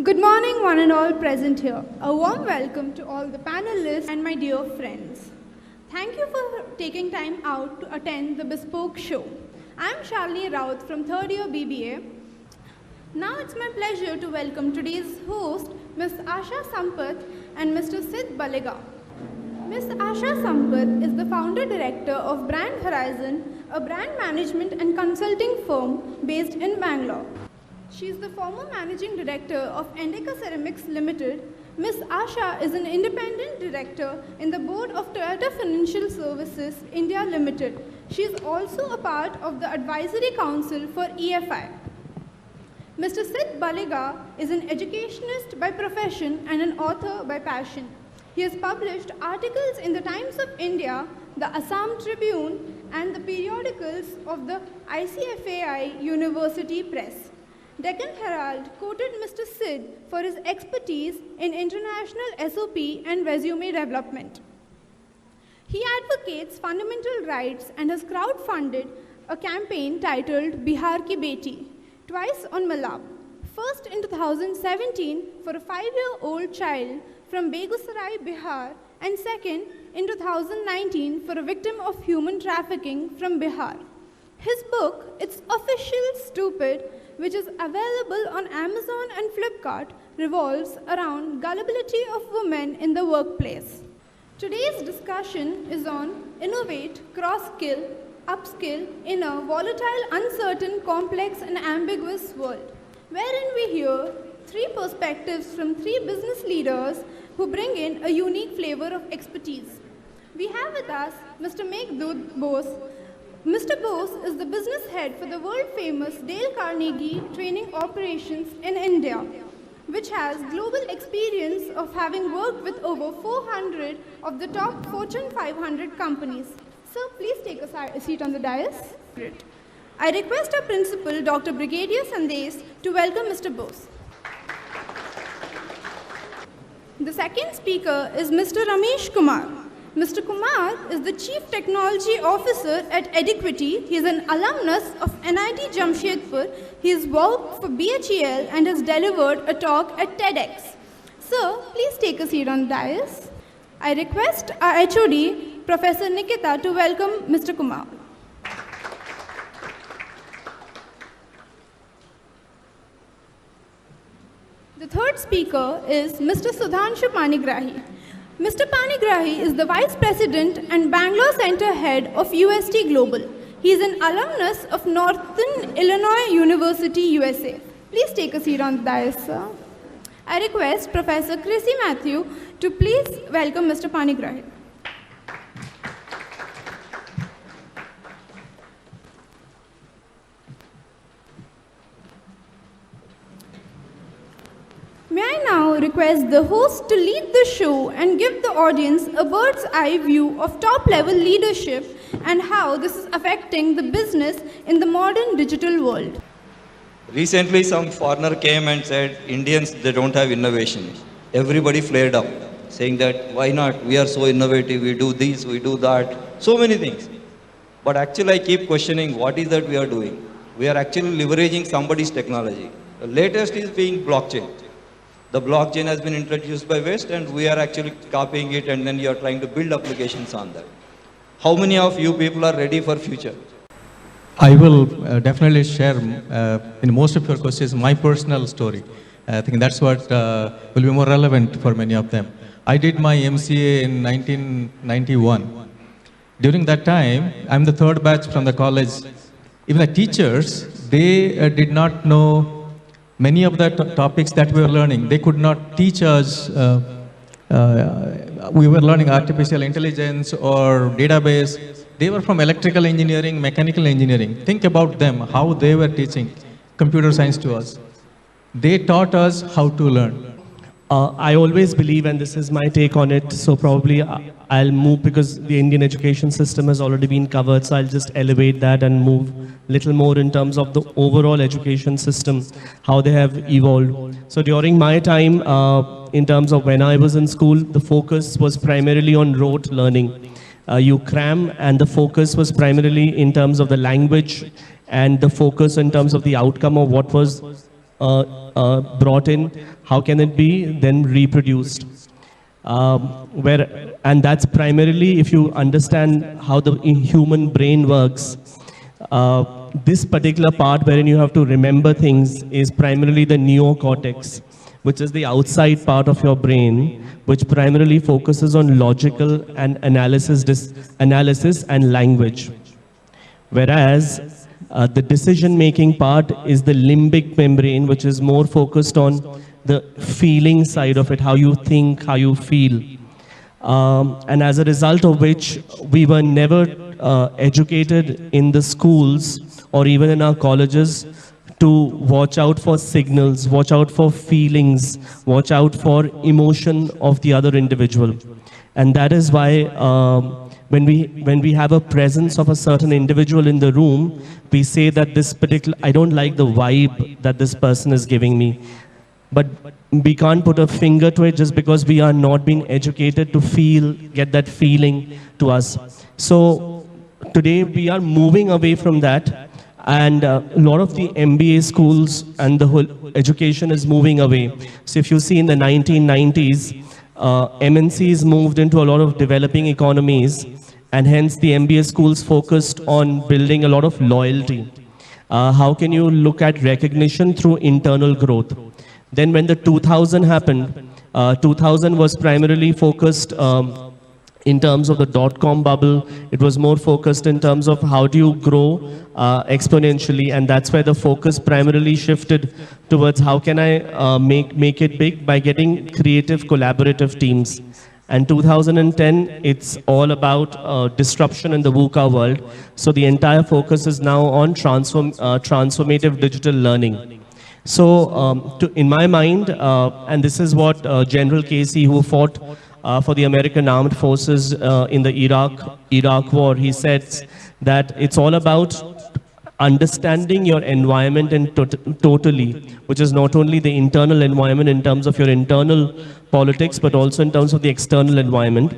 Good morning, one and all present here. A warm welcome to all the panelists and my dear friends. Thank you for taking time out to attend the Bespoke show. I'm Shalini Raut from 3rd year BBA. Now it's my pleasure to welcome today's host, Ms. Asha Sampath and Mr. Sid Balega. Ms. Asha Sampath is the founder director of Brand Horizon, a brand management and consulting firm based in Bangalore. She is the former managing director of Endeca Ceramics Limited. Ms. Asha is an independent director in the board of Toyota Financial Services India Limited. She is also a part of the advisory council for EFI. Mr. Sid Balega is an educationist by profession and an author by passion. He has published articles in the Times of India, the Assam Tribune, and the periodicals of the ICFAI University Press. Deccan Herald quoted Mr. Sid for his expertise in international SOP and resume development. He advocates fundamental rights and has crowdfunded a campaign titled Bihar Ki Beti, twice on Malab. First in 2017 for a 5-year-old child from Begusarai, Bihar, and second in 2019 for a victim of human trafficking from Bihar. His book, It's Official Stupid, which is available on Amazon and Flipkart, revolves around gullibility of women in the workplace. Today's discussion is on innovate, cross-skill, upskill in a volatile, uncertain, complex and ambiguous world, wherein we hear 3 perspectives from 3 business leaders who bring in a unique flavor of expertise. We have with us Mr. Meghdut Bose. Mr. Bose is the business head for the world-famous Dale Carnegie Training Operations in India, which has global experience of having worked with over 400 of the top Fortune 500 companies. Sir, please take a seat on the dais. I request our principal, Dr. Brigadier Sandesh, to welcome Mr. Bose. The second speaker is Mr. Ramesh Kumar. Mr. Kumar is the Chief Technology Officer at Ediquity. He is an alumnus of NIT Jamshedpur. He has worked for BHEL and has delivered a talk at TEDx. Sir, please take a seat on the dais. I request our HOD, Professor Nikita, to welcome Mr. Kumar. The third speaker is Mr. Sudhanshu Panigrahi. Mr. Panigrahi is the Vice President and Bangalore Center Head of UST Global. He is an alumnus of Northern Illinois University, USA. Please take a seat on the dais, sir. I request Professor Chrissy Matthew to please welcome Mr. Panigrahi. May I now request the host to lead the show and give the audience a bird's eye view of top-level leadership and how this is affecting the business in the modern digital world. Recently, some foreigner came and said, Indians, they don't have innovation. Everybody flared up, saying that, why not? We are so innovative, we do this, we do that, so many things. But actually, I keep questioning, what is that we are doing? We are actually leveraging somebody's technology. The latest is being blockchain. The blockchain has been introduced by West and we are actually copying it and then you are trying to build applications on that. How many of you people are ready for future? I will definitely share in most of your questions my personal story. I think that's what will be more relevant for many of them. I did my MCA in 1991. During that time, I'm the 3rd batch from the college. Even the teachers, they did not know many of the topics that we were learning. They could not teach us. We were learning artificial intelligence or database. They were from electrical engineering, mechanical engineering. Think about them, how they were teaching computer science to us. They taught us how to learn. I always believe, and this is my take on it, so probably I'll move because the Indian education system has already been covered, so I'll just elevate that and move a little more in terms of the overall education system, how they have evolved. So during my time, in terms of when I was in school, the focus was primarily on rote learning. You cram, and the focus was primarily in terms of the language and the focus in terms of the outcome of what was brought in, how can it be then reproduced? And that's primarily, if you understand how the human brain works, this particular part wherein you have to remember things is primarily the neocortex, which is the outside part of your brain, which primarily focuses on logical and analysis and language. Whereas the decision-making part is the limbic membrane, which is more focused on the feeling side of it, how you think, how you feel. And as a result of which, we were never educated in the schools or even in our colleges to watch out for signals, watch out for feelings, watch out for emotion of the other individual. And that is why when we have a presence of a certain individual in the room, we say that this particular, I don't like the vibe that this person is giving me. But we can't put a finger to it just because we are not being educated to feel, get that feeling to us. So today we are moving away from that, and a lot of the MBA schools and the whole education is moving away. So if you see in the 1990s, MNCs moved into a lot of developing economies, and hence the MBA schools focused on building a lot of loyalty. How can you look at recognition through internal growth? Then when the 2000 happened, 2000 was primarily focused in terms of the dot-com bubble. It was more focused in terms of how do you grow exponentially, and that's where the focus primarily shifted towards how can I make it big by getting creative, collaborative teams. And 2010, it's all about disruption in the VUCA world. So the entire focus is now on transformative digital learning. So in my mind, and this is what General Casey, who fought for the American Armed Forces in the Iraq War, he said that it's all about understanding your environment and totally, which is not only the internal environment in terms of your internal politics, but also in terms of the external environment.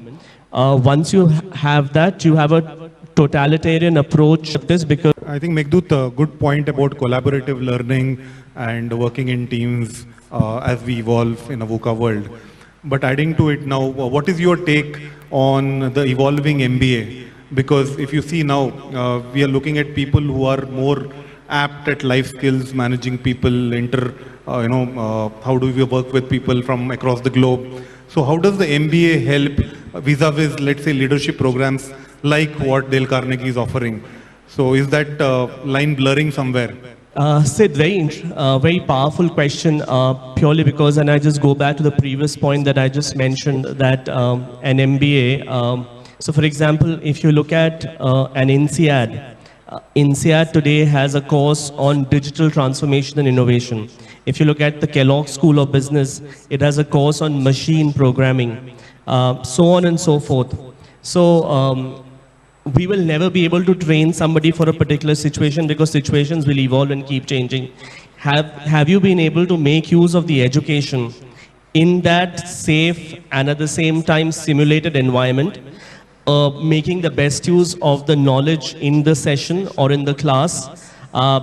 Once you have that, you have a totalitarian approach to this, because I think Meghdut, a good point about collaborative learning and working in teams as we evolve in a VUCA world. But adding to it now, what is your take on the evolving MBA? Because if you see now, we are looking at people who are more apt at life skills, managing people, how do we work with people from across the globe? So how does the MBA help vis-a-vis, let's say, leadership programs like what Dale Carnegie is offering? So is that line blurring somewhere? Sid, very powerful question, purely because, and I just go back to the previous point that I just mentioned, that an MBA, so for example, if you look at an INSEAD, INSEAD today has a course on digital transformation and innovation. If you look at the Kellogg School of Business, it has a course on machine programming, so on and so forth. So we will never be able to train somebody for a particular situation, because situations will evolve and keep changing. Have you been able to make use of the education in that safe and at the same time simulated environment, making the best use of the knowledge in the session or in the class,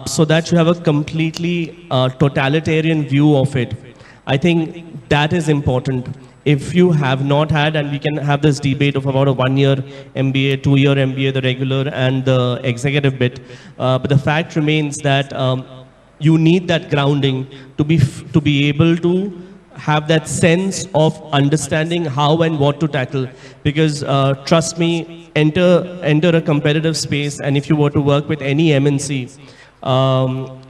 so that you have a completely totalitarian view of it? I think that is important. If you have not had, and we can have this debate of about a 1-year MBA, 2-year MBA, the regular and the executive bit, but the fact remains that you need that grounding to be able to have that sense of understanding how and what to tackle. Because trust me, enter a competitive space, and if you were to work with any MNC,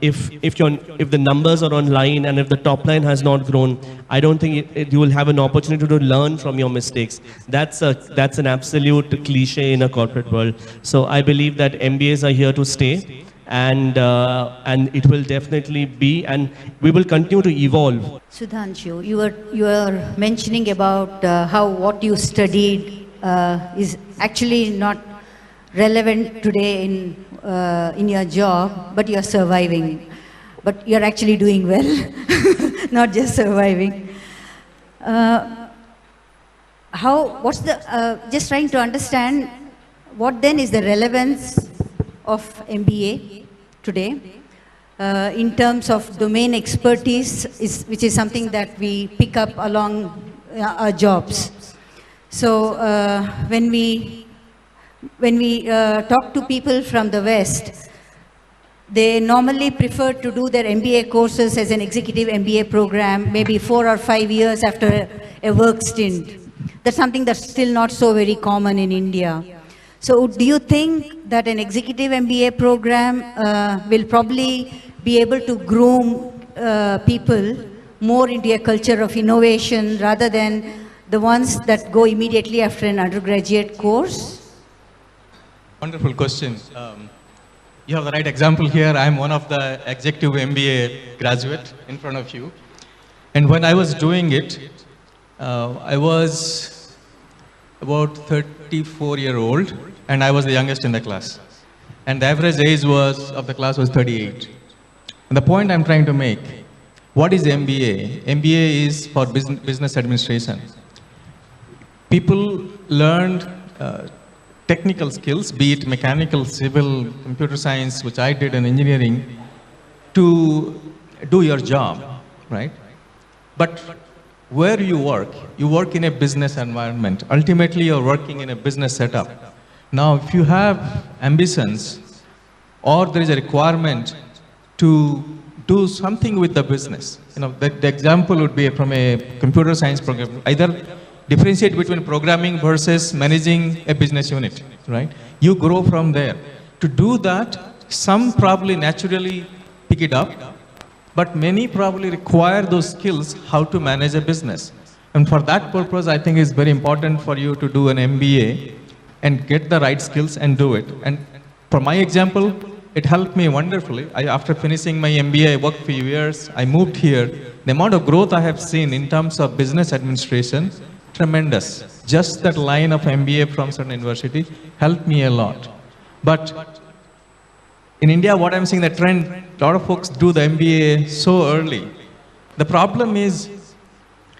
if the numbers are online and if the top line has not grown, I don't think you will have an opportunity to learn from your mistakes. That's an absolute cliche in a corporate world. So I believe that MBAs are here to stay, and it will definitely be, and we will continue to evolve. Sudhanshu, you were mentioning about how what you studied is actually not relevant today in your job, but you're surviving. But you're actually doing well, not just surviving. Just trying to understand, what then is the relevance of MBA today? in terms of domain expertise, which is something that we pick up along our jobs. So when we talk to people from the West, they normally prefer to do their MBA courses as an executive MBA program, maybe 4 or 5 years after a work stint. That's something that's still not so very common in India. So do you think that an executive MBA program will probably be able to groom people more into a culture of innovation rather than the ones that go immediately after an undergraduate course? Wonderful question. You have the right example here. I'm one of the executive MBA graduate in front of you. And when I was doing it, I was about 34-year-old, and I was the youngest in the class. And the average age of the class was 38. And the point I'm trying to make, what is MBA? MBA is for business administration. People learned technical skills, be it mechanical, civil, computer science, which I did in engineering, to do your job, right? But where you work in a business environment. Ultimately, you're working in a business setup. Now, if you have ambitions, or there is a requirement to do something with the business, the example would be from a computer science program, either differentiate between programming versus managing a business unit, right? You grow from there. To do that, some probably naturally pick it up, but many probably require those skills how to manage a business. And for that purpose, I think it's very important for you to do an MBA and get the right skills and do it. And for my example, it helped me wonderfully. After finishing my MBA, I worked for a few years, I moved here. The amount of growth I have seen in terms of business administration, tremendous. Just that line of MBA from certain university helped me a lot. But in India, what I'm seeing the trend, a lot of folks do the MBA so early. The problem is,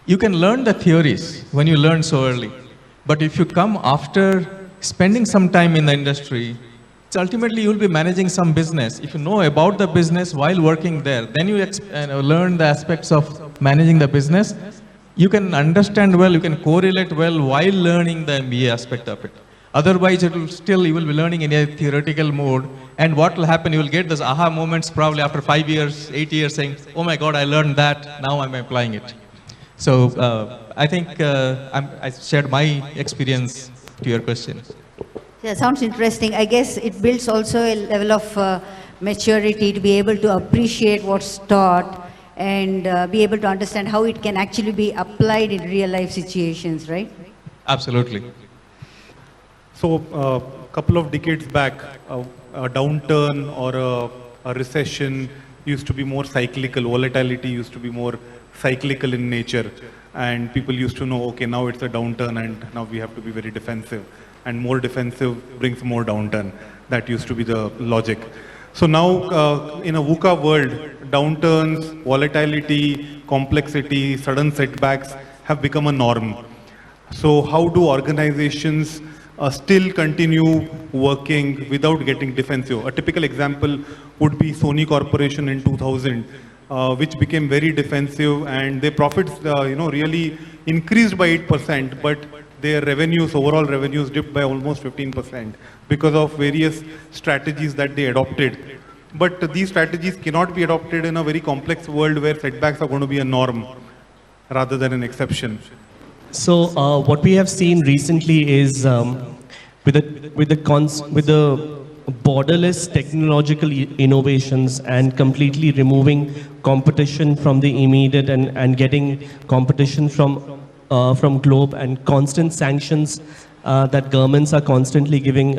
you can learn the theories when you learn so early. But if you come after spending some time in the industry, so ultimately you'll be managing some business. If you know about the business while working there, then you learn the aspects of managing the business. You can understand well, you can correlate well while learning the MBA aspect of it. Otherwise, you will be learning in a theoretical mode. And what will happen, you will get those aha moments probably after 5 years, 8 years saying, oh my God, I learned that, now I'm applying it. So I think I shared my experience to your question. Yeah, sounds interesting. I guess it builds also a level of maturity to be able to appreciate what's taught and be able to understand how it can actually be applied in real life situations, right? Absolutely. So a couple of decades back, a downturn or a recession used to be more cyclical. Volatility used to be more cyclical in nature. And people used to know, okay, now it's a downturn and now we have to be very defensive. And more defensive brings more downturn. That used to be the logic. So now in a VUCA world, downturns, volatility, complexity, sudden setbacks have become a norm. So how do organizations still continue working without getting defensive? A typical example would be Sony Corporation in 2000, which became very defensive, and their profits really increased by 8%, but their revenues, overall revenues, dipped by almost 15% because of various strategies that they adopted. But these strategies cannot be adopted in a very complex world where setbacks are going to be a norm rather than an exception. So what we have seen recently is with the borderless technological innovations and completely removing competition from the immediate and getting competition from globe and constant sanctions that governments are constantly giving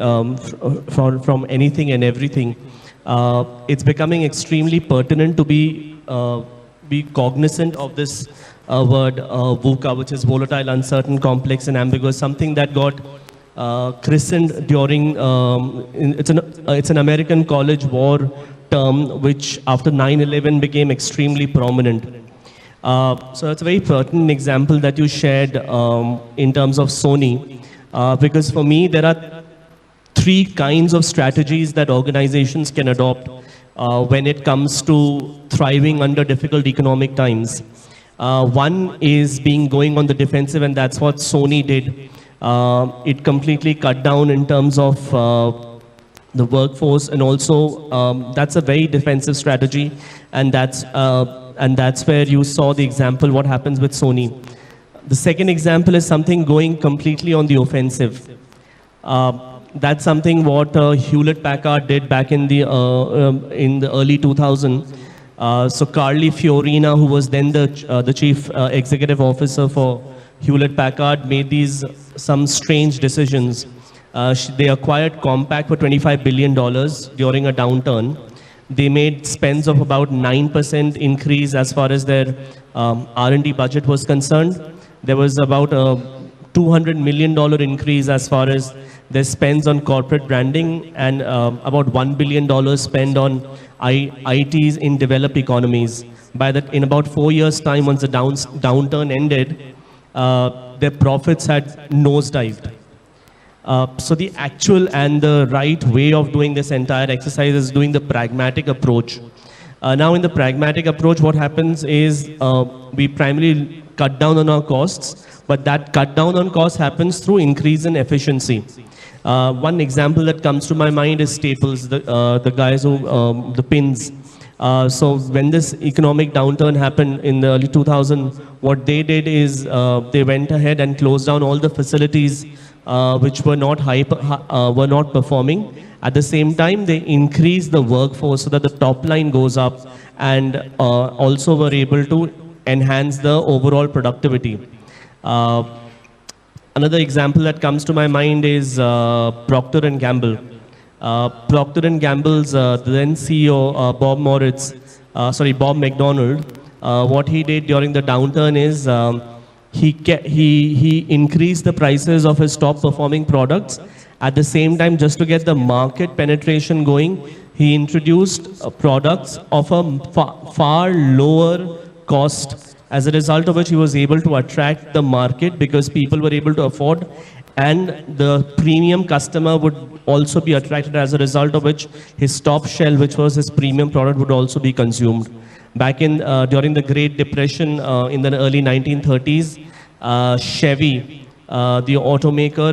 from anything and everything. It's becoming extremely pertinent to be cognizant of this word VUCA, which is volatile, uncertain, complex, and ambiguous, something that got christened during, it's an American college war term, which after 9/11 became extremely prominent. So it's a very pertinent example that you shared in terms of Sony, because for me, there are three kinds of strategies that organizations can adopt when it comes to thriving under difficult economic times. One is going on the defensive, and that's what Sony did. It completely cut down in terms of the workforce, and also that's a very defensive strategy, and that's where you saw the example what happens with Sony. The second example is something going completely on the offensive. That's something what Hewlett Packard did back in the early 2000s. So Carly Fiorina, who was then the chief executive officer for Hewlett Packard, made some strange decisions. They acquired Compaq for $25 billion during a downturn. They made spends of about 9% increase as far as their R&D budget was concerned. There was about a $200 million increase as far as their spends on corporate branding, and about $1 billion spent on ITs in developed economies. In about 4 years' time, once the downturn ended, their profits had nosedived. So the actual and the right way of doing this entire exercise is doing the pragmatic approach. Now in the pragmatic approach, what happens is we primarily cut down on our costs, but that cut down on costs happens through increase in efficiency. One example that comes to my mind is Staples, the guys who, the pins. So when this economic downturn happened in the early 2000s, what they did is they went ahead and closed down all the facilities which were not performing. At the same time, they increased the workforce so that the top line goes up, and also were able to enhance the overall productivity. Another example that comes to my mind is Procter & Gamble. Procter & Gamble's then CEO, Bob McDonald, what he did during the downturn is he increased the prices of his top performing products. At the same time, just to get the market penetration going, he introduced products of a far lower cost, as a result of which he was able to attract the market because people were able to afford, and the premium customer would also be attracted, as a result of which his top shelf, which was his premium product, would also be consumed. Back during the Great Depression in the early 1930s, Chevy, the automaker,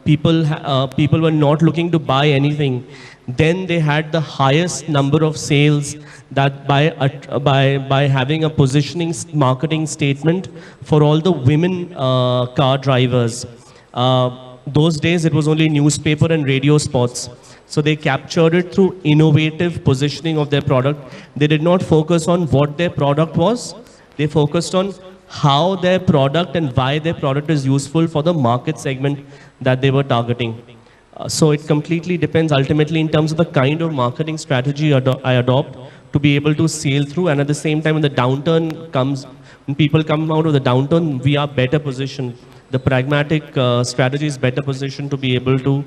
people were not looking to buy anything. Then they had the highest number of sales that by having a positioning marketing statement for all the women car drivers. Those days it was only newspaper and radio spots. So they captured it through innovative positioning of their product. They did not focus on what their product was. They focused on how their product and why their product is useful for the market segment that they were targeting. So it completely depends ultimately in terms of the kind of marketing strategy I adopt to be able to sail through. And at the same time, when the downturn comes, when people come out of the downturn, we are better positioned. The pragmatic strategy is better positioned to be able to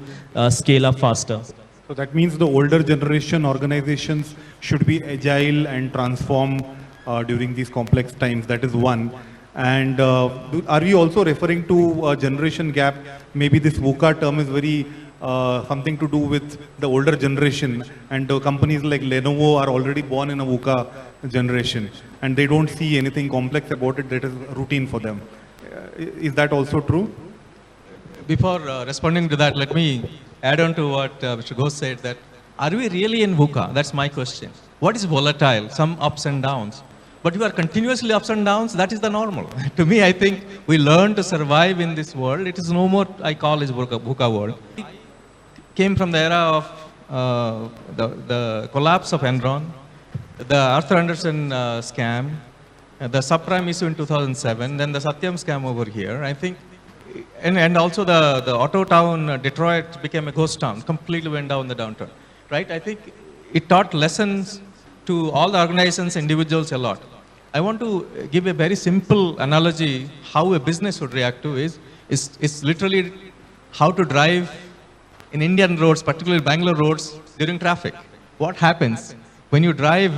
scale up faster. So that means the older generation organizations should be agile and transform during these complex times. That is one. And are we also referring to a generation gap? Maybe this VUCA term is very something to do with the older generation, and companies like Lenovo are already born in a VUCA generation, and they don't see anything complex about it. That is routine for them. Is that also true? Before responding to that, let me add on to what Mr. Ghosh said, that are we really in VUCA? That's my question. What is volatile? Some ups and downs. But you are continuously ups and downs, that is the normal. To me, I think we learn to survive in this world. It is no more, I call it VUCA world. It came from the era of the collapse of Enron, the Arthur Andersen scam, the subprime issue in 2007, then the Satyam scam over here. I think, and also the auto town, Detroit became a ghost town, completely went down the downturn, right? I think it taught lessons to all the organizations, individuals a lot. I want to give a very simple analogy how a business would react to is literally how to drive in Indian roads, particularly Bangalore roads, during traffic. What happens when you drive?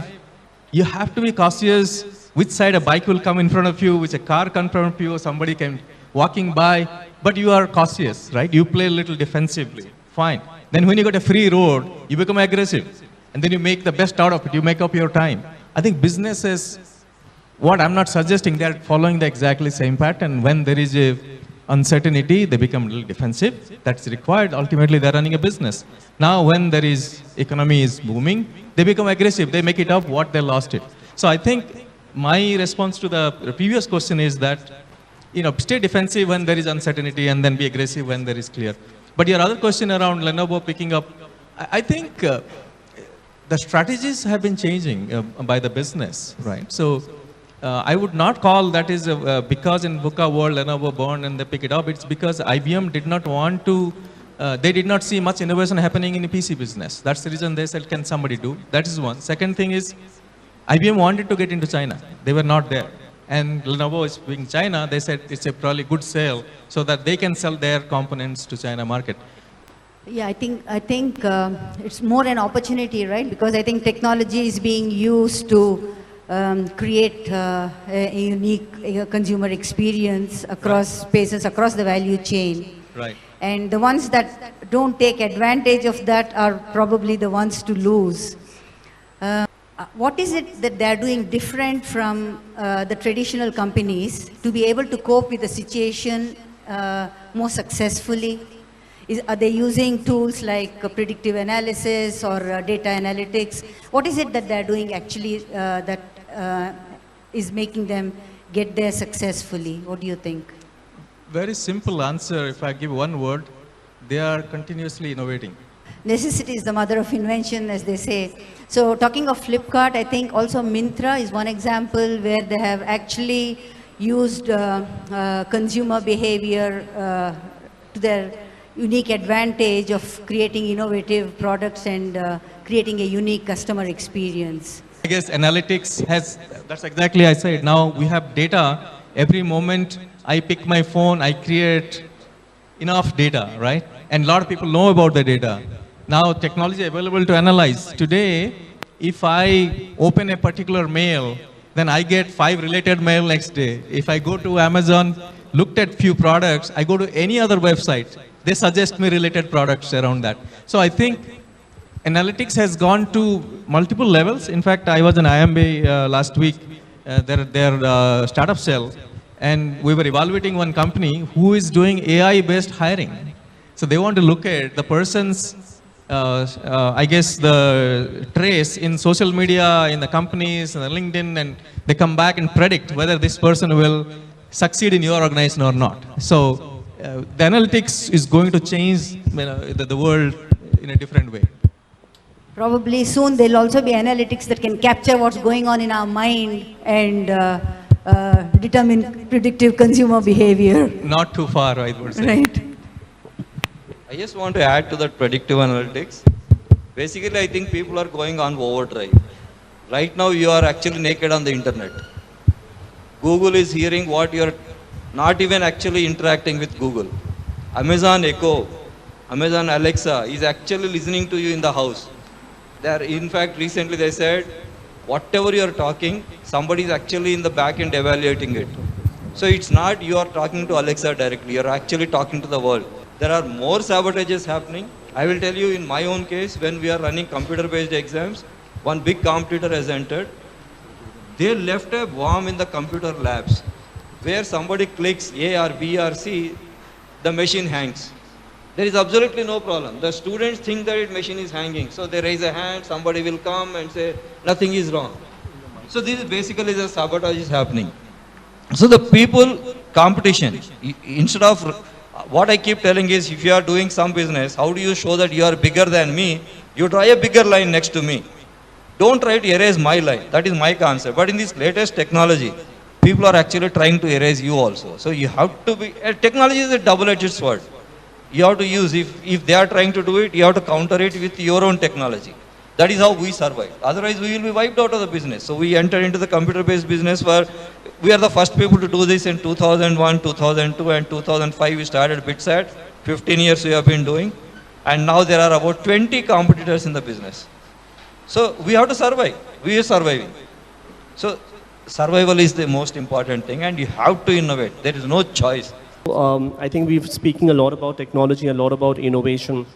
You have to be cautious which side a bike will come in front of you, which a car can in front of you, or somebody came walking by, but you are cautious, right? You play a little defensively, fine. Then when you got a free road, you become aggressive. and then you make the best out of it. You make up your time. I think business is what I'm not suggesting. They're following the exactly same pattern. When there is a uncertainty, they become a little defensive. That's required. Ultimately, they're running a business. Now, when there is economy is booming, they become aggressive. They make it up what they lost it. So I think my response to the previous question is that, stay defensive when there is uncertainty and then be aggressive when there is clear. But your other question around Lenovo picking up, I think the strategies have been changing by the business, right? So I would not call that is because in VUCA world Lenovo born and they pick it up. It's because IBM did not want to, they did not see much innovation happening in the PC business. That's the reason they said, can somebody do? That is one. Second thing is, IBM wanted to get into China. They were not there. And Lenovo is being China, they said it's a probably good sale so that they can sell their components to China market. Yeah, I think it's more an opportunity, right? Because I think technology is being used to create a unique consumer experience across spaces, across the value chain. Right. And the ones that don't take advantage of that are probably the ones to lose. What is it that they're doing different from the traditional companies to be able to cope with the situation more successfully? Are they using tools like predictive analysis or data analytics? What is it that they're doing actually that is making them get there successfully? What do you think? Very simple answer, if I give one word, they are continuously innovating. Necessity is the mother of invention, as they say. So talking of Flipkart, I think also Myntra is one example where they have actually used consumer behavior to their unique advantage of creating innovative products and creating a unique customer experience. I guess analytics has, that's exactly I said. Now we have data. Every moment I pick my phone, I create enough data, right? And a lot of people know about the data. Now technology available to analyze. Today, if I open a particular mail, then I get 5 related mail next day. If I go to Amazon, looked at few products, I go to any other website, they suggest me related products around that. So I think analytics has gone to multiple levels. In fact, I was in IMB last week, their startup cell, and we were evaluating one company who is doing AI-based hiring. So they want to look at the person's, I guess, the trace in social media, in the companies, in the LinkedIn, and they come back and predict whether this person will succeed in your organization or not. So the analytics is going to change the world in a different way. Probably soon there'll also be analytics that can capture what's going on in our mind and determine predictive consumer behavior. Not too far, I would say. Right. I just want to add to that predictive analytics. Basically, I think people are going on overdrive. Right now, you are actually naked on the internet. Google is hearing what you're not even actually interacting with Google. Amazon Echo, Amazon Alexa is actually listening to you in the house. In fact, recently they said, whatever you're talking, somebody is actually in the back end evaluating it. So it's not you are talking to Alexa directly, you're actually talking to the world. There are more sabotages happening. I will tell you in my own case, when we are running computer-based exams, one big competitor has entered. They left a worm in the computer labs where somebody clicks A or B or C, the machine hangs. There is absolutely no problem. The students think that the machine is hanging. So they raise a hand, somebody will come and say, nothing is wrong. So this is basically the sabotage is happening. So the people, competition, instead of, what I keep telling is, if you are doing some business, how do you show that you are bigger than me? You draw a bigger line next to me. Don't try to erase my line. That is my concept. But in this latest technology, people are actually trying to erase you also. So you have to be, technology is a double-edged sword. You have to use, if they are trying to do it, you have to counter it with your own technology. That is how we survive. Otherwise, we will be wiped out of the business. So we entered into the computer-based business where we are the first people to do this in 2001, 2002, and 2005. We started BitSat. 15 years we have been doing. And now there are about 20 competitors in the business. So we have to survive. We are surviving. So survival is the most important thing, and you have to innovate. There is no choice. I think we're speaking a lot about technology, a lot about innovation.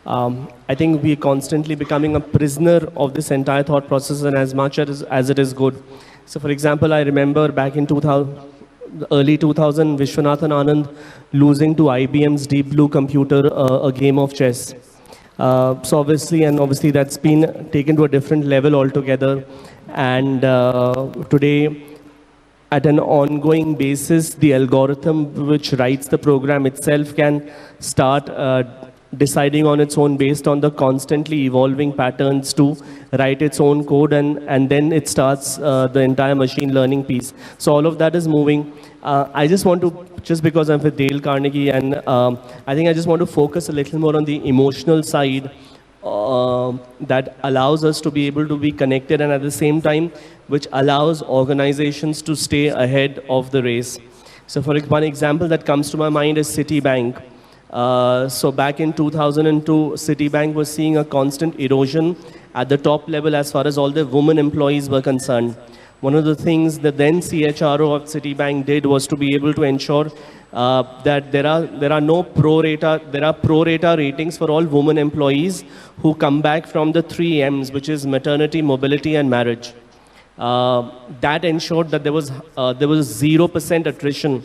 I think we're constantly becoming a prisoner of this entire thought process, and as much as it is good. So for example, I remember back in 2000, early 2000, Vishwanathan Anand losing to IBM's Deep Blue computer a game of chess. So obviously that's been taken to a different level altogether. And today, at an ongoing basis, the algorithm which writes the program itself can start deciding on its own based on the constantly evolving patterns to write its own code, and then it starts the entire machine learning piece. So all of that is moving. I just want to, just because I'm with Dale Carnegie, and I think I just want to focus a little more on the emotional side that allows us to be able to be connected, and at the same time, which allows organizations to stay ahead of the race. So for one example that comes to my mind is Citibank. So back in 2002, Citibank was seeing a constant erosion at the top level as far as all the women employees were concerned. One of the things that then CHRO of Citibank did was to be able to ensure that there are no pro rata ratings for all women employees who come back from the 3 M's, which is maternity, mobility, and marriage. That ensured that there was 0% attrition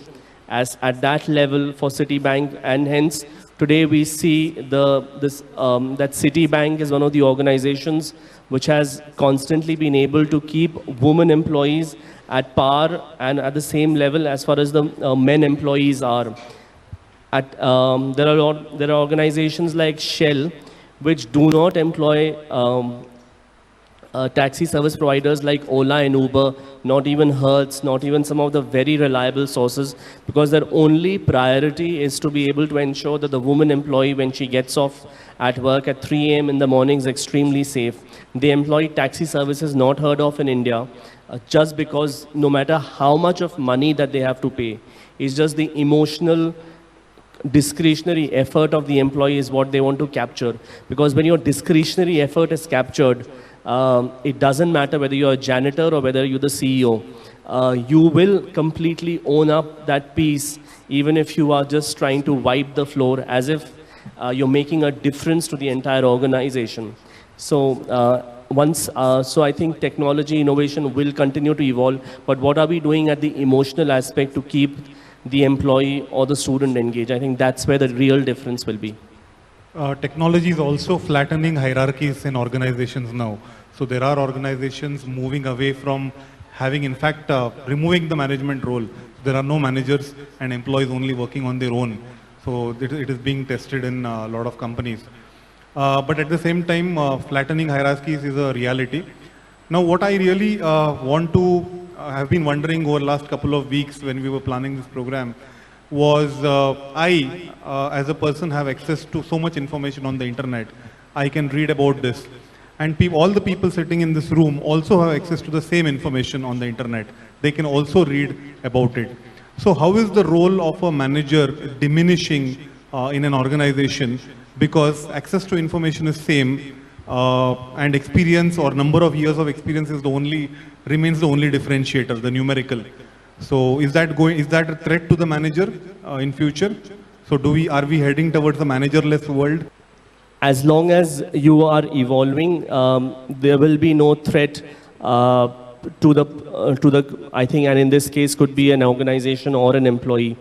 at that level for Citibank, and hence today we see that Citibank is one of the organizations which has constantly been able to keep women employees at par and at the same level as far as the men employees are. There are organizations like Shell which do not employ taxi service providers like Ola and Uber, not even Hertz, not even some of the very reliable sources, because their only priority is to be able to ensure that the woman employee, when she gets off at work at 3 a.m. in the morning, is extremely safe. They employ taxi services not heard of in India, just because no matter how much of money that they have to pay, it's just the emotional discretionary effort of the employee is what they want to capture. Because when your discretionary effort is captured, it doesn't matter whether you're a janitor or whether you're the CEO. You will completely own up that piece, even if you are just trying to wipe the floor, as if you're making a difference to the entire organization. So so I think technology innovation will continue to evolve, but what are we doing at the emotional aspect to keep the employee or the student engaged? I think that's where the real difference will be. Technology is also flattening hierarchies in organizations now. So there are organizations moving away from having, in fact, removing the management role. There are no managers and employees only working on their own. So it is being tested in a lot of companies. But at the same time, flattening hierarchies is a reality. Now, what I really want to, have been wondering over the last couple of weeks when we were planning this program, was I, as a person, have access to so much information on the internet. I can read about this. And all the people sitting in this room also have access to the same information on the internet. They can also read about it. So how is the role of a manager diminishing in an organization? Because access to information is same, and experience or number of years of experience is remains the only differentiator, the numerical. So is that a threat to the manager in future? So are we heading towards a managerless world? As long as you are evolving, there will be no threat to the I think, and in this case could be an organization or an employee.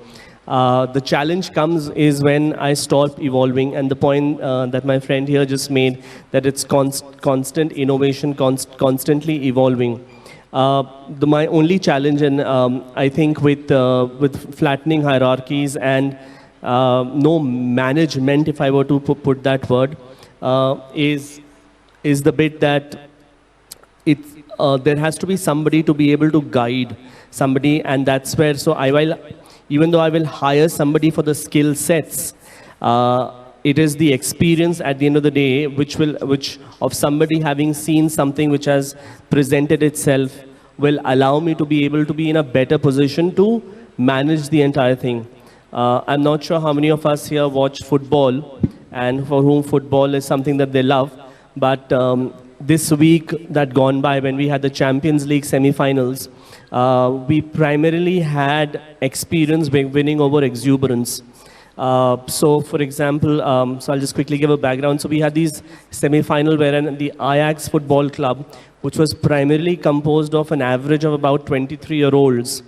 The challenge comes is when I stop evolving, and the point that my friend here just made, that it's constant innovation, constantly evolving. My only challenge, and I think with flattening hierarchies and no management, if I were to put that word, is the bit that there has to be somebody to be able to guide somebody, and that's where, even though I will hire somebody for the skill sets, it is the experience at the end of the day which of somebody having seen something which has presented itself will allow me to be able to be in a better position to manage the entire thing. I'm not sure how many of us here watch football and for whom football is something that they love, but this week that gone by, when we had the Champions League semi-finals, we primarily had experience winning over exuberance. So, for example, so I'll just quickly give a background. So we had these semi-final wherein the Ajax Football Club, which was primarily composed of an average of about 23-year-olds.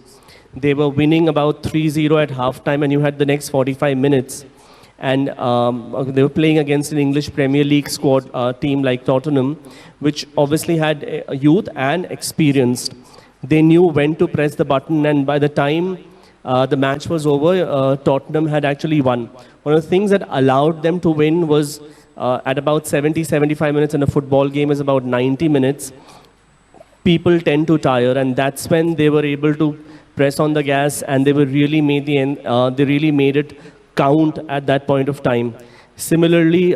They were winning about 3-0 at halftime, and you had the next 45 minutes. And they were playing against an English Premier League squad team like Tottenham, which obviously had youth and experienced. They knew when to press the button, and by the time the match was over, Tottenham had actually won. One of the things that allowed them to win was at about 75 minutes, and a football game is about 90 minutes, people tend to tire, and that's when they were able to press on the gas, and they were really made they really made it count at that point of time. Similarly,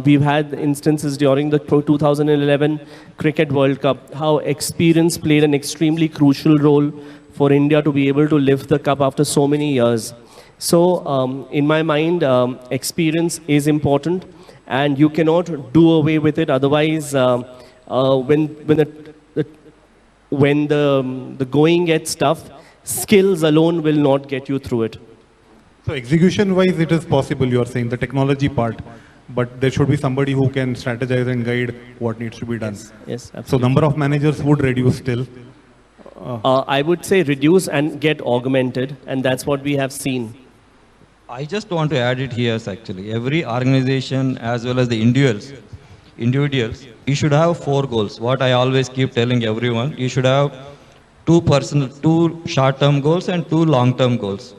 we've had instances during the 2011 Cricket World Cup, how experience played an extremely crucial role for India to be able to lift the cup after so many years. So, in my mind, experience is important, and you cannot do away with it. Otherwise, when the going gets tough, skills alone will not get you through it. So execution-wise, it is possible, you are saying, the technology part, but there should be somebody who can strategize and guide what needs to be done. Yes, absolutely. So number of managers would reduce still. I would say reduce and get augmented, and that's what we have seen. I just want to add it here actually. Every organization as well as the individuals, you should have 4 goals. What I always keep telling everyone, you should have 2 short-term goals and 2 long-term goals.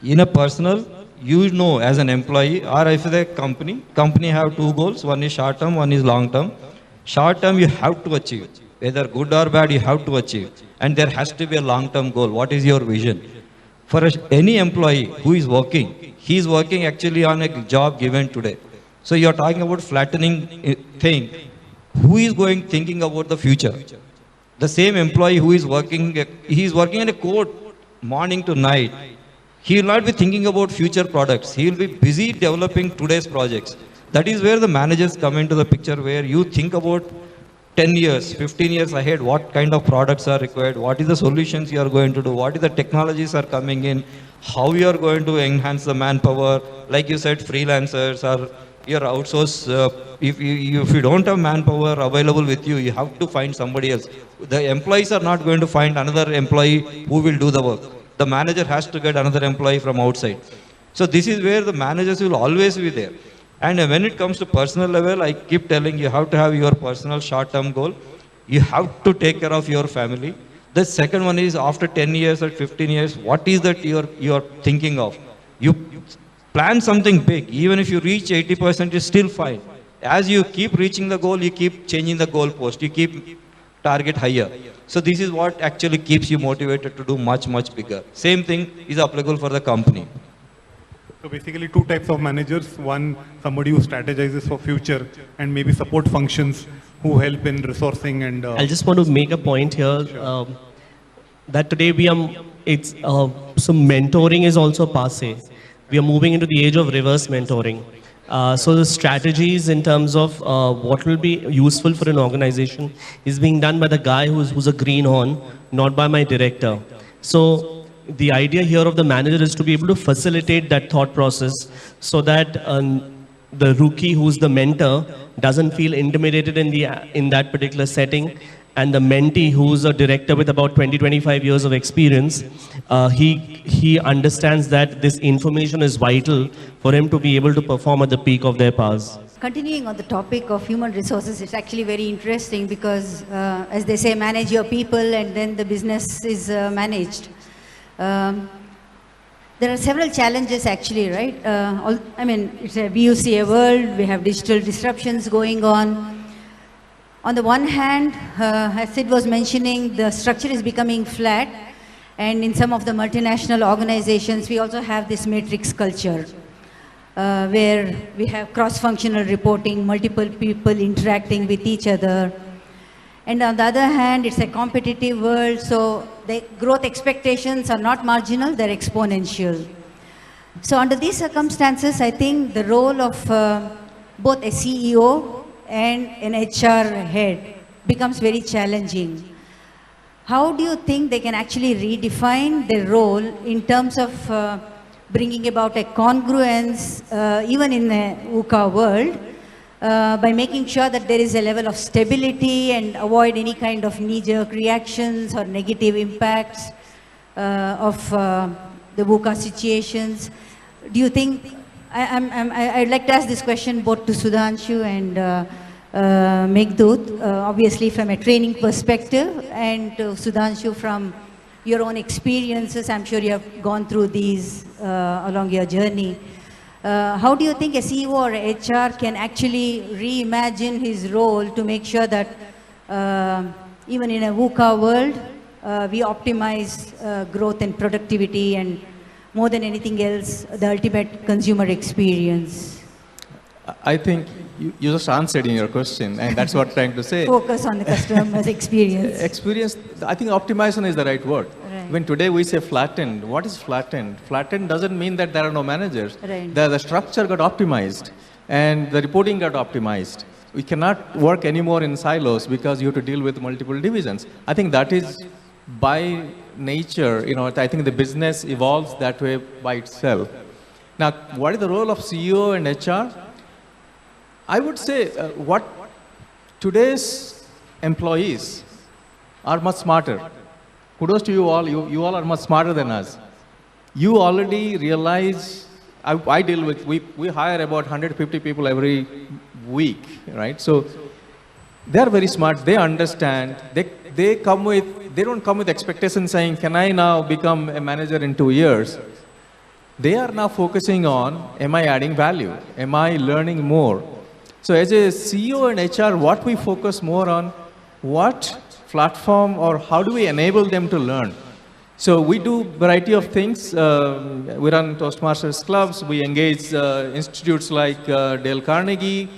In a personal, you know as an employee or if the company have 2 goals, one is short-term, one is long-term. Short-term you have to achieve, whether good or bad you have to achieve. And there has to be a long-term goal. What is your vision? For any employee who is working, he is working actually on a job given today. So you are talking about flattening thing. Who is thinking about the future? The same employee who is working, he is working in a court morning to night. He will not be thinking about future products. He will be busy developing today's projects. That is where the managers come into the picture, where you think about 10 years, 15 years ahead, what kind of products are required, what is the solutions you are going to do, what is the technologies are coming in, how you are going to enhance the manpower, like you said, freelancers or your outsource. If you don't have manpower available with you, you have to find somebody else. The employees are not going to find another employee who will do the work. The manager has to get another employee from outside. So this is where the managers will always be there. And when it comes to personal level, I keep telling you have to have your personal short-term goal. You have to take care of your family. The second one is after 10 years or 15 years, what is that you're thinking of? You plan something big. Even if you reach 80%, it's still fine. As you keep reaching the goal, you keep changing the goal post. You keep target higher. So this is what actually keeps you motivated to do much, much bigger. Same thing is applicable for the company. So basically 2 types of managers. One, somebody who strategizes for future and maybe support functions who help in resourcing and... I just want to make a point here that today so mentoring is also passé. We are moving into the age of reverse mentoring. So the strategies in terms of what will be useful for an organization is being done by the guy who's a greenhorn, not by my director. So the idea here of the manager is to be able to facilitate that thought process so that the rookie who's the mentor doesn't feel intimidated in that particular setting, and the mentee who's a director with about 20-25 years of experience, he understands that this information is vital for him to be able to perform at the peak of their powers. Continuing on the topic of human resources, it's actually very interesting because, as they say, manage your people and then the business is managed. There are several challenges actually, right? It's a VUCA world, we have digital disruptions going on. On the one hand, as Sid was mentioning, the structure is becoming flat, and in some of the multinational organizations, we also have this matrix culture, where we have cross-functional reporting, multiple people interacting with each other. And on the other hand, it's a competitive world, so the growth expectations are not marginal, they're exponential. So under these circumstances, I think the role of both a CEO and an HR head becomes very challenging. How do you think they can actually redefine their role in terms of bringing about a congruence even in the VUCA world by making sure that there is a level of stability and avoid any kind of knee-jerk reactions or negative impacts of the VUCA situations. Do you think, I'd like to ask this question both to Sudhanshu and Meghdut, obviously from a training perspective, and to Sudhanshu from your own experiences. I'm sure you have gone through these along your journey. How do you think a CEO or HR can actually reimagine his role to make sure that even in a VUCA world, we optimize growth and productivity and more than anything else, the ultimate consumer experience? I think you just answered in your question, and that's what I'm trying to say. Focus on the customer's experience. Experience, I think optimization is the right word. Right. When today we say flattened, what is flattened? Flattened doesn't mean that there are no managers. Right. The structure got optimized, and the reporting got optimized. We cannot work anymore in silos because you have to deal with multiple divisions. I think that is by nature, I think the business evolves that way by itself. Now, what is the role of CEO and HR? I would say what today's employees are much smarter. Kudos to you all. You all are much smarter than us. You already realize, I deal with, we hire about 150 people every week, right? So they are very smart. They understand. They don't come with expectations saying, can I now become a manager in 2 years? They are now focusing on, am I adding value? Am I learning more? So as a CEO and HR, what we focus more on, what platform or how do we enable them to learn? So we do variety of things. We run Toastmasters clubs. We engage institutes like Dale Carnegie.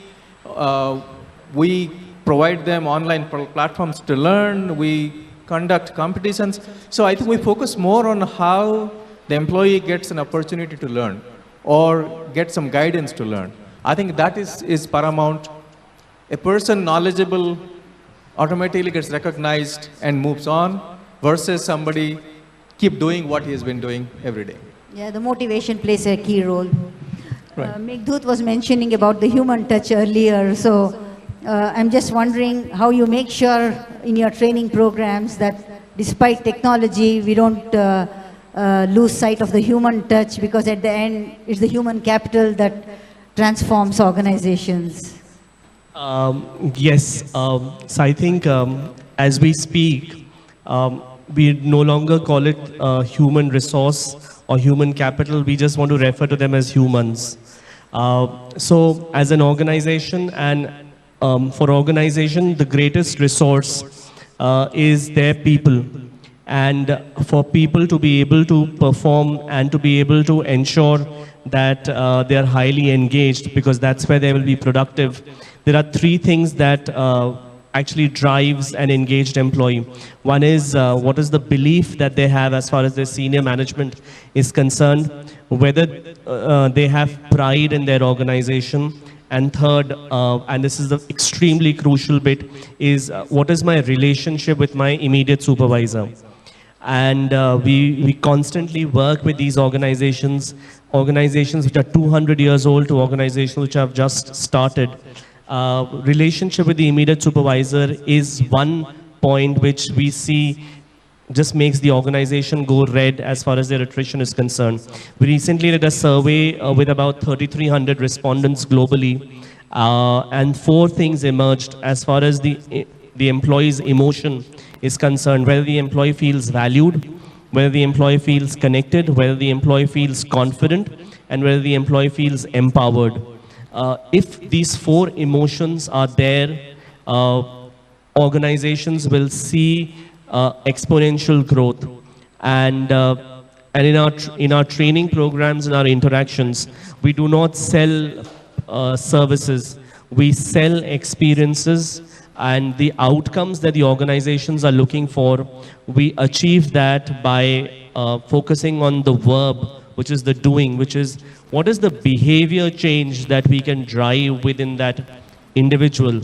We provide them online platforms to learn. We conduct competitions. So I think we focus more on how the employee gets an opportunity to learn or get some guidance to learn. I think that is paramount. A person knowledgeable automatically gets recognized and moves on versus somebody keep doing what he has been doing every day. Yeah, the motivation plays a key role. Right. Meghdut was mentioning about the human touch earlier, so I'm just wondering how you make sure in your training programs that despite technology, we don't lose sight of the human touch, because at the end, it's the human capital that transforms organizations. Yes, so I think as we speak, we no longer call it human resource or human capital. We just want to refer to them as humans. So as an organization, and for organization, the greatest resource is their people. And for people to be able to perform and to be able to ensure that they are highly engaged, because that's where they will be productive, there are three things that actually drives an engaged employee. One is what is the belief that they have as far as their senior management is concerned, whether they have pride in their organization. And third, and this is the extremely crucial bit, is what is my relationship with my immediate supervisor. And we constantly work with these organizations which are 200 years old to organizations which have just started. Relationship with the immediate supervisor is one point which we see just makes the organization go red as far as their attrition is concerned. We recently did a survey with about 3,300 respondents globally, and 4 things emerged as far as the employee's emotion is concerned: whether the employee feels valued, whether the employee feels connected, whether the employee feels confident, and whether the employee feels empowered. If these 4 emotions are there, organizations will see exponential growth. And in our training programs and our interactions, we do not sell services. We sell experiences, and the outcomes that the organizations are looking for, we achieve that by focusing on the verb, which is the doing, which is what is the behavior change that we can drive within that individual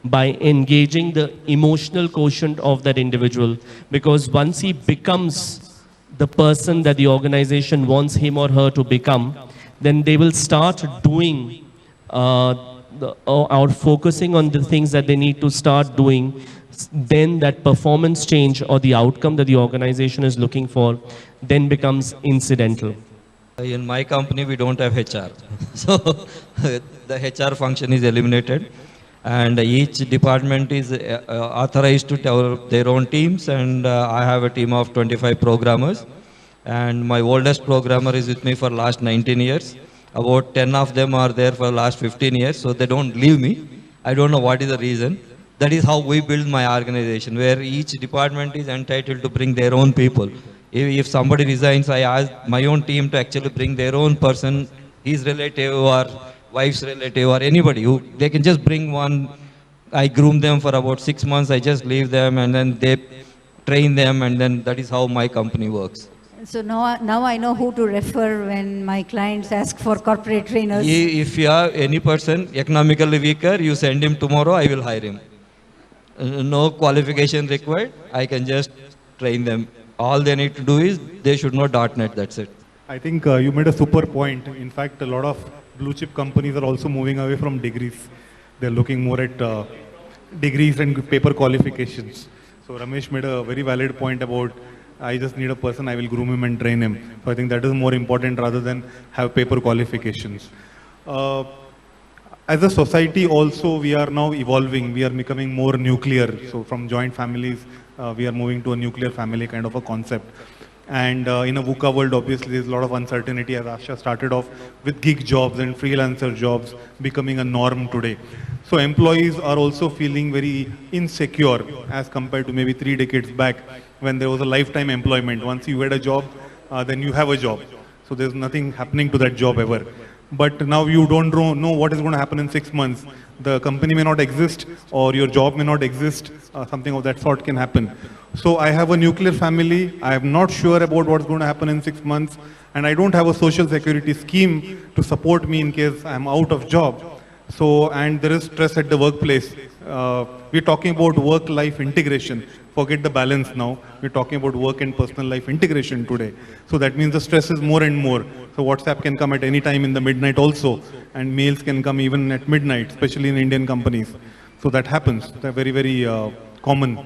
by engaging the emotional quotient of that individual. Because once he becomes the person that the organization wants him or her to become, then they will start doing or focusing on the things that they need to start doing. Then that performance change or the outcome that the organization is looking for then becomes incidental. In my company, we don't have HR. So the HR function is eliminated. And each department is authorized to develop their own teams. And I have a team of 25 programmers. And my oldest programmer is with me for last 19 years. About 10 of them are there for the last 15 years. So they don't leave me. I don't know what is the reason. That is how we build my organization, where each department is entitled to bring their own people. If somebody resigns, I ask my own team to actually bring their own person, his relative or wife's relative or anybody who they can just bring one. I groom them for about 6 months. I just leave them and then they train them, and then that is how my company works. So now I know who to refer when my clients ask for corporate trainers. If you have any person economically weaker, you send him tomorrow, I will hire him. No qualification required. I can just train them. All they need to do is they should know .NET. That's it. I think you made a super point. In fact, a lot of blue chip companies are also moving away from degrees. They're looking more at degrees and paper qualifications. So Ramesh made a very valid point about I just need a person, I will groom him and train him. So I think that is more important rather than have paper qualifications. As a society also, we are now evolving. We are becoming more nuclear. So from joint families, we are moving to a nuclear family kind of a concept. And in a VUCA world, obviously, there's a lot of uncertainty, as Asha started off with gig jobs and freelancer jobs becoming a norm today. So employees are also feeling very insecure as compared to maybe 3 decades back when there was a lifetime employment. Once you had a job, then you have a job. So there's nothing happening to that job ever. But now you don't know what is going to happen in 6 months. The company may not exist or your job may not exist. Something of that sort can happen. So I have a nuclear family. I am not sure about what's going to happen in 6 months. And I don't have a social security scheme to support me in case I'm out of job. So, and there is stress at the workplace. We're talking about work-life integration. Forget the balance now. We're talking about work and personal life integration today. So that means the stress is more and more. So WhatsApp can come at any time in the midnight also. And mails can come even at midnight, especially in Indian companies. So that happens. They're very, very common.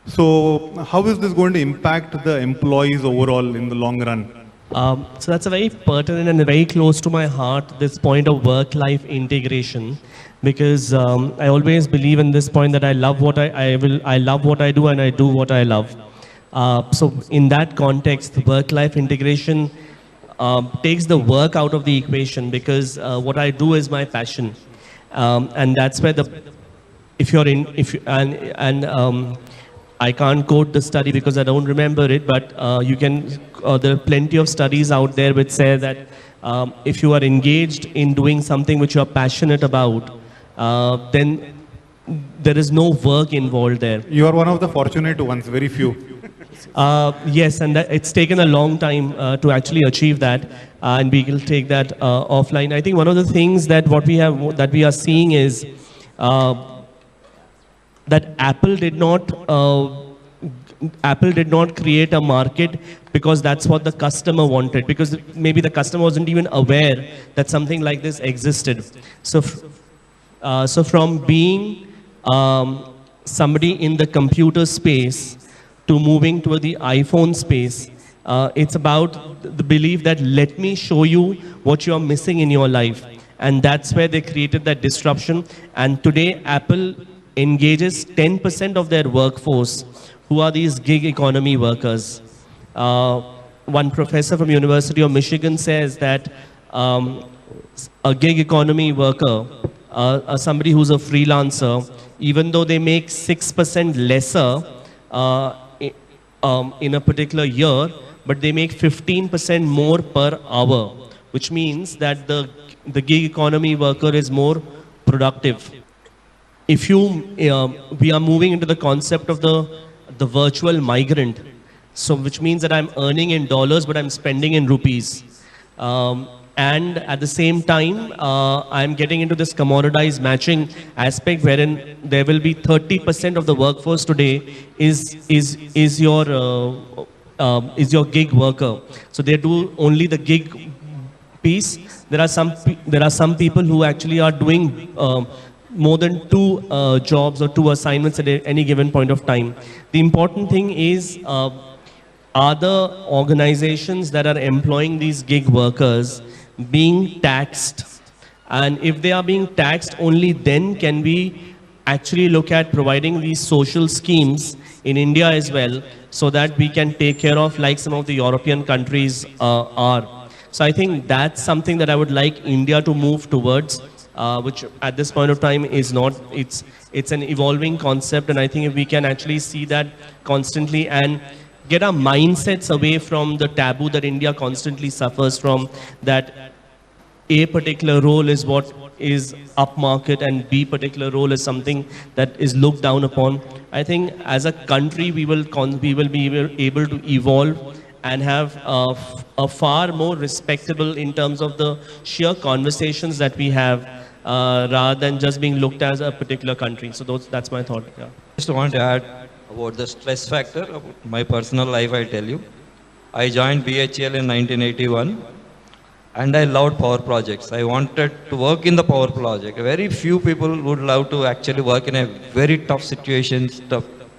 So how is this going to impact the employees overall in the long run? So that's a very pertinent and very close to my heart, this point of work-life integration, because I always believe in this point that I love what I love what I do and I do what I love. So in that context, the work-life integration takes the work out of the equation, because what I do is my passion, and that's where I can't quote the study because I don't remember it, but there are plenty of studies out there which say that if you are engaged in doing something which you are passionate about, then there is no work involved there. You are one of the fortunate ones, very few. Yes, and it's taken a long time to actually achieve that, and we will take that offline. I think one of the things that we are seeing is that Apple did not create a market because that's what the customer wanted, because maybe the customer wasn't even aware that something like this existed. So from being somebody in the computer space to moving to the iPhone space, it's about the belief that let me show you what you're missing in your life. And that's where they created that disruption. And today, Apple engages 10% of their workforce who are these gig economy workers. One professor from University of Michigan says that a gig economy worker, somebody who's a freelancer, even though they make 6% lesser in a particular year, but they make 15% more per hour, which means that the gig economy worker is more productive. If we are moving into the concept of the virtual migrant, so which means that I'm earning in dollars, but I'm spending in rupees. And at the same time, I'm getting into this commoditized matching aspect, wherein there will be 30% of the workforce today is your is your gig worker. So they do only the gig piece. There are some people who actually are doing more than 2 jobs or 2 assignments at any given point of time. The important thing is, are the organizations that are employing these gig workers being taxed? And if they are being taxed, only then can we actually look at providing these social schemes in India as well, so that we can take care of like some of the European countries are. So I think that's something that I would like India to move towards, which at this point of time is not, it's an evolving concept, and I think if we can actually see that constantly and get our mindsets away from the taboo that India constantly suffers from, that A particular role is what is upmarket and B particular role is something that is looked down upon. I think as a country we will be able to evolve and have a far more respectable in terms of the sheer conversations that we have, rather than just being looked as a particular country. So that's my thought. Yeah. Just want to add about the stress factor, about my personal life, I tell you. I joined BHEL in 1981 and I loved power projects. I wanted to work in the power project. Very few people would love to actually work in a very tough situation.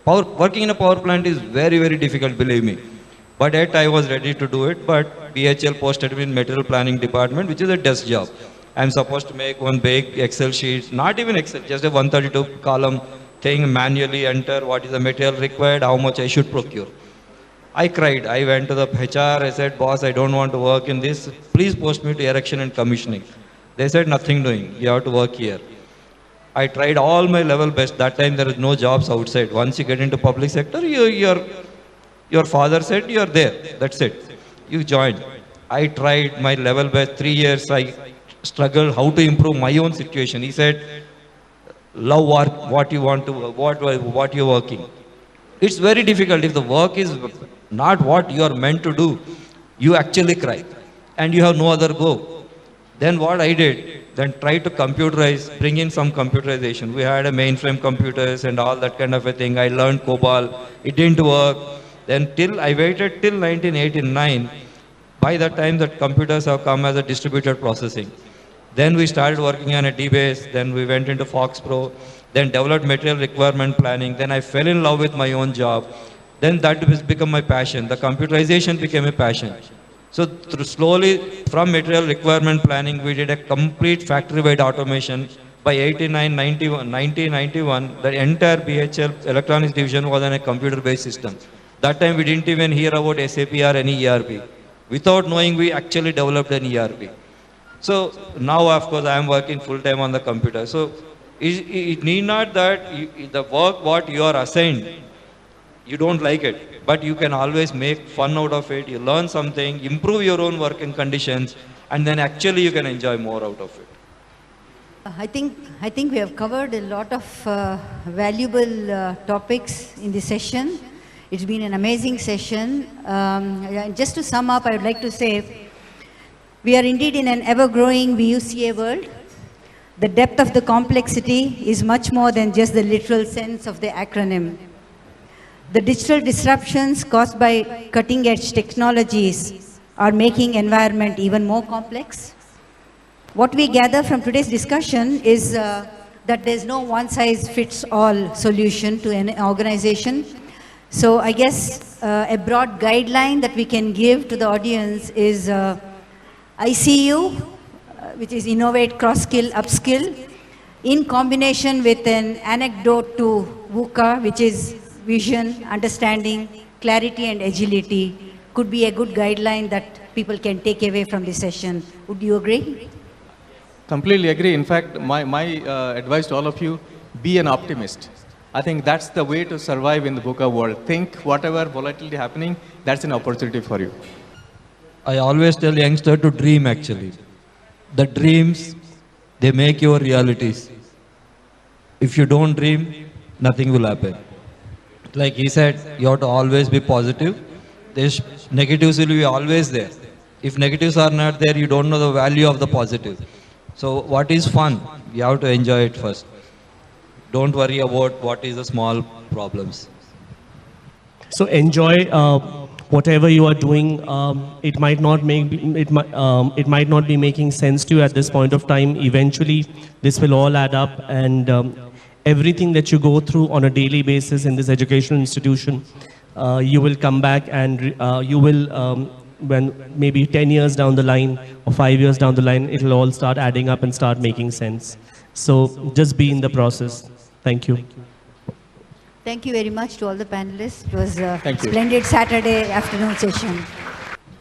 Working in a power plant is very, very difficult, believe me. But yet I was ready to do it, but BHEL posted me in material planning department, which is a desk job. I'm supposed to make one big Excel sheet, not even Excel, just a 132 column thing, manually enter what is the material required, how much I should procure. I cried. I went to the HR. I said, boss, I don't want to work in this. Please post me to erection and commissioning. They said, nothing doing. You have to work here. I tried all my level best. That time there is no jobs outside. Once you get into public sector, your father said, you're there. That's it. You joined. I tried my level best. 3 years I struggled how to improve my own situation. He said, love what you want to, what you're working. It's very difficult. If the work is not what you are meant to do, you actually cry and you have no other go. Then what I did, then try to computerize, bring in some computerization. We had a mainframe computers and all that kind of a thing. I learned COBOL. It didn't work. Then I waited till 1989. By that time, the computers have come as a distributed processing. Then we started working on a DBase. Then we went into Fox Pro. Then developed material requirement planning. Then I fell in love with my own job. Then that has become my passion. The computerization became a passion. So slowly, from material requirement planning, we did a complete factory-wide automation. By 1991, the entire BHEL electronics division was on a computer-based system. That time, we didn't even hear about SAP or any ERP. Without knowing, we actually developed an ERP. So now, of course, I am working full-time on the computer. So it need not that the work what you are assigned, you don't like it, but you can always make fun out of it. You learn something, improve your own working conditions, and then actually you can enjoy more out of it. I think we have covered a lot of valuable topics in this session. It's been an amazing session. Just to sum up, I would like to say, we are indeed in an ever-growing VUCA world. The depth of the complexity is much more than just the literal sense of the acronym. The digital disruptions caused by cutting-edge technologies are making environment even more complex. What we gather from today's discussion is that there's no one-size-fits-all solution to an organization. So I guess a broad guideline that we can give to the audience is ICU, which is Innovate, Cross-Skill, Upskill, in combination with an anecdote to VUCA, which is Vision, Understanding, Clarity and Agility, could be a good guideline that people can take away from this session. Would you agree? Completely agree. In fact, my advice to all of you, be an optimist. I think that's the way to survive in the VUCA world. Think whatever volatility happening, that's an opportunity for you. I always tell youngsters to dream actually. The dreams, they make your realities. If you don't dream, nothing will happen. Like he said, you have to always be positive. Negatives will be always there. If negatives are not there, you don't know the value of the positive. So what is fun? You have to enjoy it first. Don't worry about what is the small problems. So enjoy whatever you are doing, it might not be making sense to you at this point of time. Eventually, this will all add up, and everything that you go through on a daily basis in this educational institution, you will come back and you will, when maybe 10 years down the line or 5 years down the line, it'll all start adding up and start making sense. So just be in the process. Thank you. Thank you very much to all the panelists. It was a Thank you. splendid Saturday afternoon session.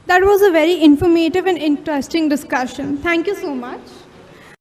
That was a very informative and interesting discussion. Thank you so much.